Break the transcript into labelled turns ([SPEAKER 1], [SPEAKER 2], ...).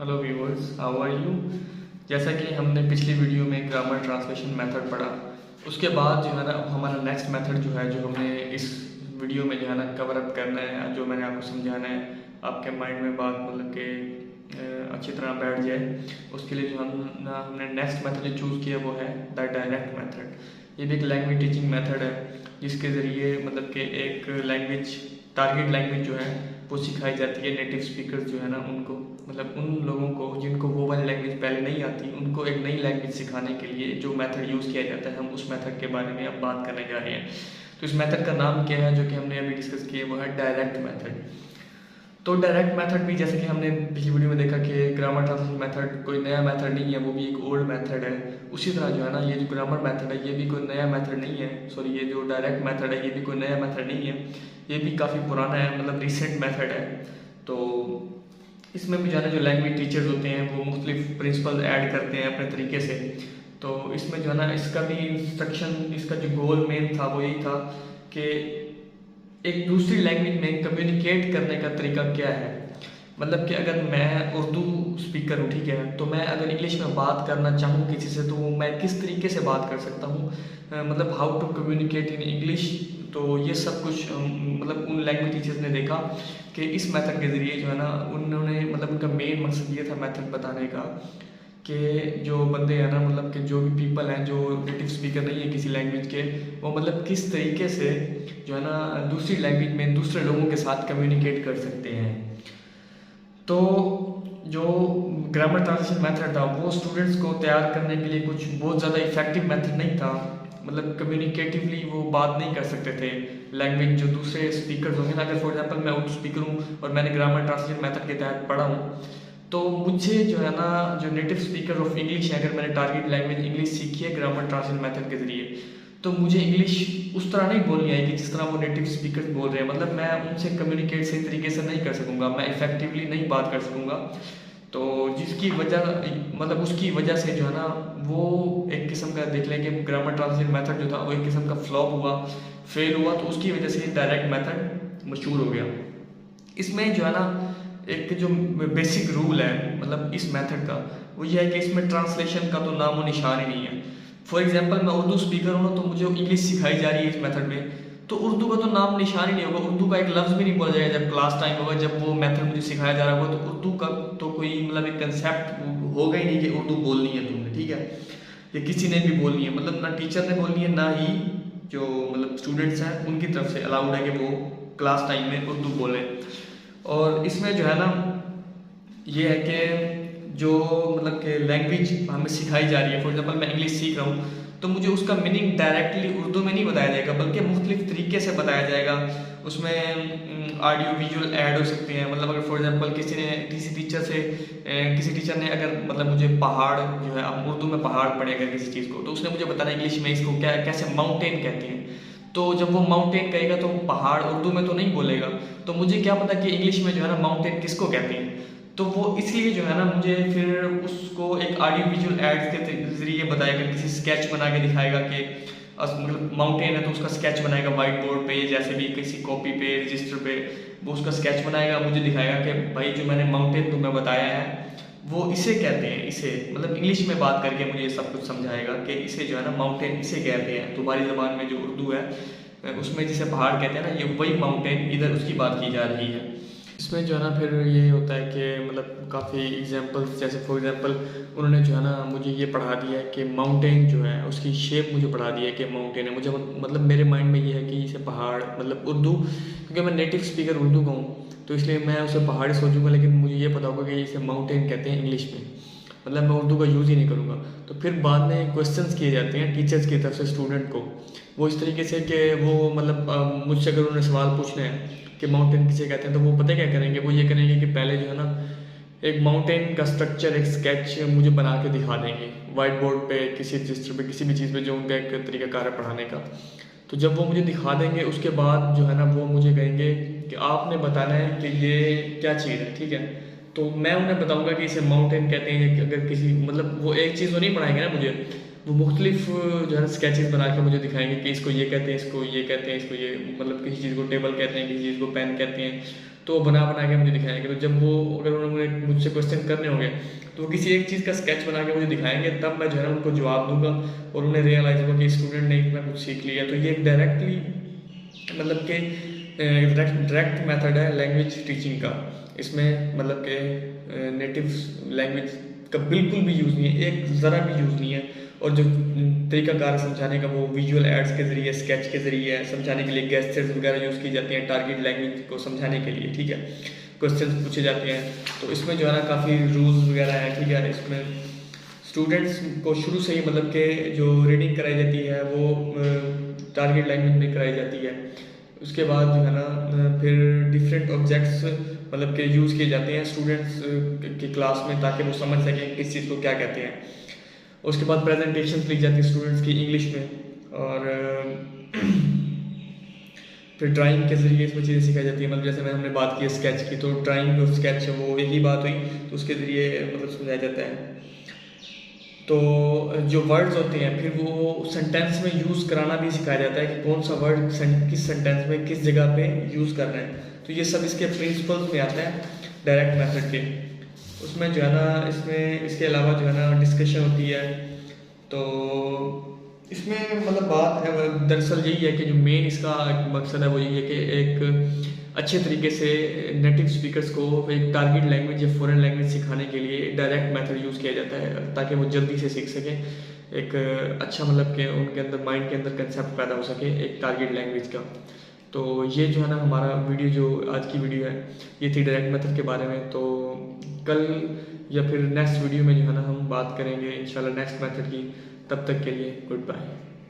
[SPEAKER 1] Hello viewers, how are you. जैसा कि हमने पिछली वीडियो में ग्रामर ट्रांसलेशन मेथड पढ़ा, उसके बाद जो है ना हमारा नेक्स्ट मेथड जो है, जो हमने इस वीडियो में जो है ना कवर अप करना है, जो मैंने आपको समझाना है, आपके माइंड में बात मतलब कि अच्छी तरह बैठ जाए, उसके लिए जो हमने नेक्स्ट मेथड जो चूज़ किया वो है द डायरेक्ट मेथड। ये भी एक लैंग्वेज टीचिंग मेथड है, जिसके ज़रिए मतलब कि एक लैंग्वेज, टारगेट लैंग्वेज जो है वो सिखाई जाती है। नेटिव स्पीकर्स जो है ना उनको, मतलब उन लोगों को जिनको वो वाली लैंग्वेज पहले नहीं आती, उनको एक नई लैंग्वेज सिखाने के लिए जो मेथड यूज़ किया जाता है, हम उस मेथड के बारे में अब बात करने जा रहे हैं। तो इस मेथड का नाम क्या है जो कि हमने अभी डिस्कस किया, वो है डायरेक्ट मेथड। तो डायरेक्ट मेथड भी, जैसे कि हमने पिछली वीडियो में देखा कि ग्रामर ट्रांसलेशन मेथड कोई नया मेथड नहीं है, वो भी एक ओल्ड मेथड है। उसी तरह जो है ना ये जो ग्रामर मेथड है ये भी कोई नया मेथड नहीं है, सॉरी ये जो डायरेक्ट मेथड है ये भी कोई नया मेथड नहीं है, ये भी काफ़ी पुराना है, मतलब रिसेंट मेथड है। तो इसमें भी जो है ना जो लैंग्वेज टीचर्स होते हैं वो मुख्तलिफ प्रिंसिपल ऐड करते हैं अपने तरीके से। तो इसमें जो है ना इसका भी इंस्ट्रक्शन, इसका जो गोल मेन था वो यही था कि एक दूसरी लैंग्वेज में कम्युनिकेट करने का तरीका क्या है। मतलब कि अगर मैं उर्दू स्पीकर हूँ, ठीक है, तो मैं अगर इंग्लिश में बात करना चाहूँ किसी से, तो मैं किस तरीके से बात कर सकता हूँ, मतलब how to communicate in English. तो ये सब कुछ मतलब उन लैंग्वेज टीचर्स ने देखा कि इस मेथड के ज़रिए जो है ना उन्होंने, मतलब उनका मेन मकसद ये था मेथड बताने का कि जो बंदे हैं ना, मतलब कि जो भी पीपल हैं जो नेटिव स्पीकर नहीं है किसी लैंग्वेज के, वो मतलब किस तरीके से जो है ना दूसरी लैंग्वेज में दूसरे लोगों के साथ कम्युनिकेट कर सकते हैं। तो जो ग्रामर ट्रांसलेशन मेथड था वो स्टूडेंट्स को तैयार करने के लिए कुछ बहुत ज़्यादा इफेक्टिव मेथड नहीं था। मतलब कम्युनिकेटिवली वो बात नहीं कर सकते थे लैंग्वेज जो दूसरे स्पीकर होंगे ना। अगर फॉर एग्जांपल मैं उर्दू स्पीकर हूँ और मैंने ग्रामर ट्रांसलेशन मेथड के तहत पढ़ा हूँ, तो मुझे जो है ना जो नेटिव स्पीकर ऑफ इंग्लिश है, अगर मैंने टारगेट लैंग्वेज इंग्लिश सीखी है ग्रामर ट्रांसलेशन मेथड के ज़रिए, तो मुझे इंग्लिश उस तरह नहीं बोलनी आएगी जिस तरह वो नेटिव स्पीकर बोल रहे हैं। मतलब मैं उनसे कम्युनिकेट सही तरीके से नहीं कर सकूँगा, मैं इफेक्टिवली नहीं बात कर सकूँगा। तो जिसकी वजह, मतलब उसकी वजह से जो है ना वो एक किस्म का देख लें कि ग्रामर ट्रांसलेशन मेथड जो था वो एक किस्म का फ्लॉप हुआ, फेल हुआ। तो उसकी वजह से डायरेक्ट मेथड मशहूर हो गया। इसमें जो है ना एक जो बेसिक रूल है मतलब इस मेथड का, वो ये है कि इसमें ट्रांसलेशन का तो नाम और निशान ही नहीं है। फॉर एग्जांपल मैं उर्दू स्पीकर हूँ ना, तो मुझे इंग्लिश सिखाई जा रही है इस मेथड में, तो उर्दू का तो नाम निशान ही नहीं होगा, उर्दू का एक लफ्ज़ भी नहीं बोला जाएगा। जब क्लास टाइम होगा, जब वो मेथड मुझे सिखाया जा रहा होगा, तो उर्दू का तो कोई मतलब एक कंसेप्ट होगा ही नहीं कि उर्दू बोलनी है तुमने, ठीक है, ये किसी ने भी बोलनी है। मतलब ना टीचर ने बोलनी है, ना ही जो मतलब स्टूडेंट्स हैं उनकी तरफ से अलाउड है कि वो क्लास टाइम में उर्दू बोलें। और इसमें जो है ना ये है कि जो मतलब कि लैंग्वेज हमें सिखाई जा रही है, फॉर एग्जांपल मैं इंग्लिश सीख रहा हूँ, तो मुझे उसका मीनिंग डायरेक्टली उर्दू में नहीं बताया जाएगा, बल्कि मुख्तलिफ तरीके से बताया जाएगा। उसमें ऑडियो विजुअल ऐड हो सकते हैं। मतलब अगर फॉर एग्जांपल किसी टीचर ने अगर मतलब मुझे पहाड़ जो है, हम उर्दू में पहाड़ पढ़े अगर किसी चीज़ को, तो उसने मुझे बताना इंग्लिश में इसको क्या कैसे माउंटेन कहते हैं। तो जब वो माउंटेन कहेगा तो पहाड़ उर्दू में तो नहीं बोलेगा, तो मुझे क्या पता कि इंग्लिश में जो है ना माउंटेन किसको कहते हैं। तो वो इसलिए जो है ना मुझे फिर उसको एक ऑडियो विजुअल एड्स के जरिए बताएगा, किसी स्केच बना के दिखाएगा कि मतलब माउंटेन है तो उसका स्केच बनाएगा वाइट बोर्ड पे, जैसे भी किसी कॉपी पे, रजिस्टर पे, वो उसका स्केच बनाएगा, मुझे दिखाएगा कि भाई जो मैंने माउंटेन तुम्हें बताया है वो इसे कहते हैं, इसे मतलब इंग्लिश में बात करके मुझे सब कुछ समझाएगा कि इसे जो है ना माउंटेन इसे कहते हैं। तुम्हारी ज़बान में जो उर्दू है उसमें जिसे पहाड़ कहते हैं ना, ये वही माउंटेन इधर उसकी बात की जा रही है। इसमें जो है ना फिर ये होता है कि मतलब काफ़ी एग्जांपल्स, जैसे फॉर एग्जांपल उन्होंने जो है ना मुझे ये पढ़ा दिया है कि माउंटेन जो है उसकी शेप मुझे पढ़ा दी है कि माउंटेन है। मुझे मतलब मेरे माइंड में ये है कि इसे पहाड़, मतलब उर्दू, क्योंकि मैं नेटिव स्पीकर उर्दू का हूँ तो इसलिए मैं उसे पहाड़ ही सोचूंगा, लेकिन मुझे ये पता होगा कि इसे माउंटेन कहते हैं इंग्लिश में। मतलब मैं उर्दू का यूज़ ही नहीं करूँगा। तो फिर बाद में क्वेश्चंस किए जाते हैं टीचर्स की तरफ से स्टूडेंट को, वो इस तरीके से कि वो मतलब मुझसे अगर उन्होंने सवाल पूछने हैं कि माउंटेन किसे कहते हैं, तो वो पता क्या करेंगे, वो ये करेंगे कि पहले जो है ना एक माउंटेन का स्ट्रक्चर, एक स्केच मुझे बना के दिखा देंगे वाइट बोर्ड पे, किसी रजिस्टर पे, किसी भी चीज़ पे जो उनका एक तरीकाकार है पढ़ाने का। तो जब वो मुझे दिखा देंगे उसके बाद जो है ना वो मुझे कहेंगे कि आपने बताना है कि ये क्या चीज़ है, ठीक है। तो मैं उन्हें बताऊंगा कि इसे माउंटेन कहते हैं। कि अगर किसी मतलब वो एक चीज़ तो नहीं पढ़ाएंगे ना मुझे, वो मुख्तलिफ जो है ना स्केचेस बना के मुझे दिखाएंगे कि इसको ये कहते हैं, इसको ये कहते हैं, इसको ये मतलब किसी चीज़ को टेबल कहते हैं, किसी चीज़ को पेन कहते हैं। तो वो बना बना के मुझे दिखाएंगे। तो जब वो अगर उन्होंने मुझसे क्वेश्चन करने होंगे तो वो किसी एक चीज़ का स्केच बना के मुझे दिखाएंगे, तब मैं जो है ना उनको जवाब दूंगा और उन्हें रियलाइज़ होगा कि स्टूडेंट ने इतना कुछ सीख लिया। तो ये डायरेक्टली मतलब कि डायरेक्ट मेथड है लैंग्वेज टीचिंग का। इसमें मतलब कि नेटिव लैंग्वेज का बिल्कुल भी यूज़ नहीं है, एक ज़रा भी यूज़ नहीं है। और जो तरीकाकार समझाने का वो विजुअल एड्स के ज़रिए, स्केच के ज़रिए है समझाने के लिए, गेस्चर्स वगैरह यूज़ की जाती हैं टारगेट लैंग्वेज को समझाने के लिए, ठीक है। क्वेश्चंस पूछे जाते हैं, तो इसमें जो है ना काफ़ी रूल्स वगैरह हैं, ठीक है। इसमें स्टूडेंट्स को शुरू से ही मतलब कि जो रीडिंग कराई जाती है वो टारगेट लैंग्वेज में कराई जाती है। उसके बाद जो है ना फिर डिफरेंट ऑब्जेक्ट्स मतलब कि यूज़ किए जाते हैं स्टूडेंट्स की क्लास में, ताकि वो समझ सकें किस चीज़ को क्या कहते हैं। उसके बाद प्रेजेंटेशन ली जाती है स्टूडेंट्स की इंग्लिश में, और फिर ड्राइंग के ज़रिए इसमें चीज़ें सिखाई जाती है। मतलब जैसे हमने बात की स्केच की, तो ड्राइंग और स्केच वो एक ही बात हुई, तो उसके ज़रिए मतलब समझाया जाता है। तो जो वर्ड्स होते हैं फिर वो सेंटेंस में यूज़ कराना भी सिखाया जाता है कि कौन सा वर्ड किस सेंटेंस में किस जगह पे यूज़ करना है। तो ये सब इसके प्रिंसिपल्स में आता है डायरेक्ट मेथड के। उसमें जो है ना इसमें इसके अलावा जो है ना डिस्कशन होती है। तो इसमें मतलब बात है दरअसल यही है कि जो मेन इसका मकसद है वो यही है कि एक अच्छे तरीके से नेटिव स्पीकर्स को एक टारगेट लैंग्वेज या फॉरेन लैंग्वेज सिखाने के लिए डायरेक्ट मेथड यूज़ किया जाता है, ताकि वो जल्दी से सीख सकें। एक अच्छा मतलब कि उनके अंदर माइंड के अंदर कंसेप्ट पैदा हो सके एक टारगेट लैंग्वेज का। तो ये जो है ना हमारा वीडियो जो आज की वीडियो है ये थी डायरेक्ट मेथड के बारे में। तो कल या फिर नेक्स्ट वीडियो में जो है ना हम बात करेंगे इंशाल्लाह नेक्स्ट मेथड की। तब तक के लिए गुड बाय।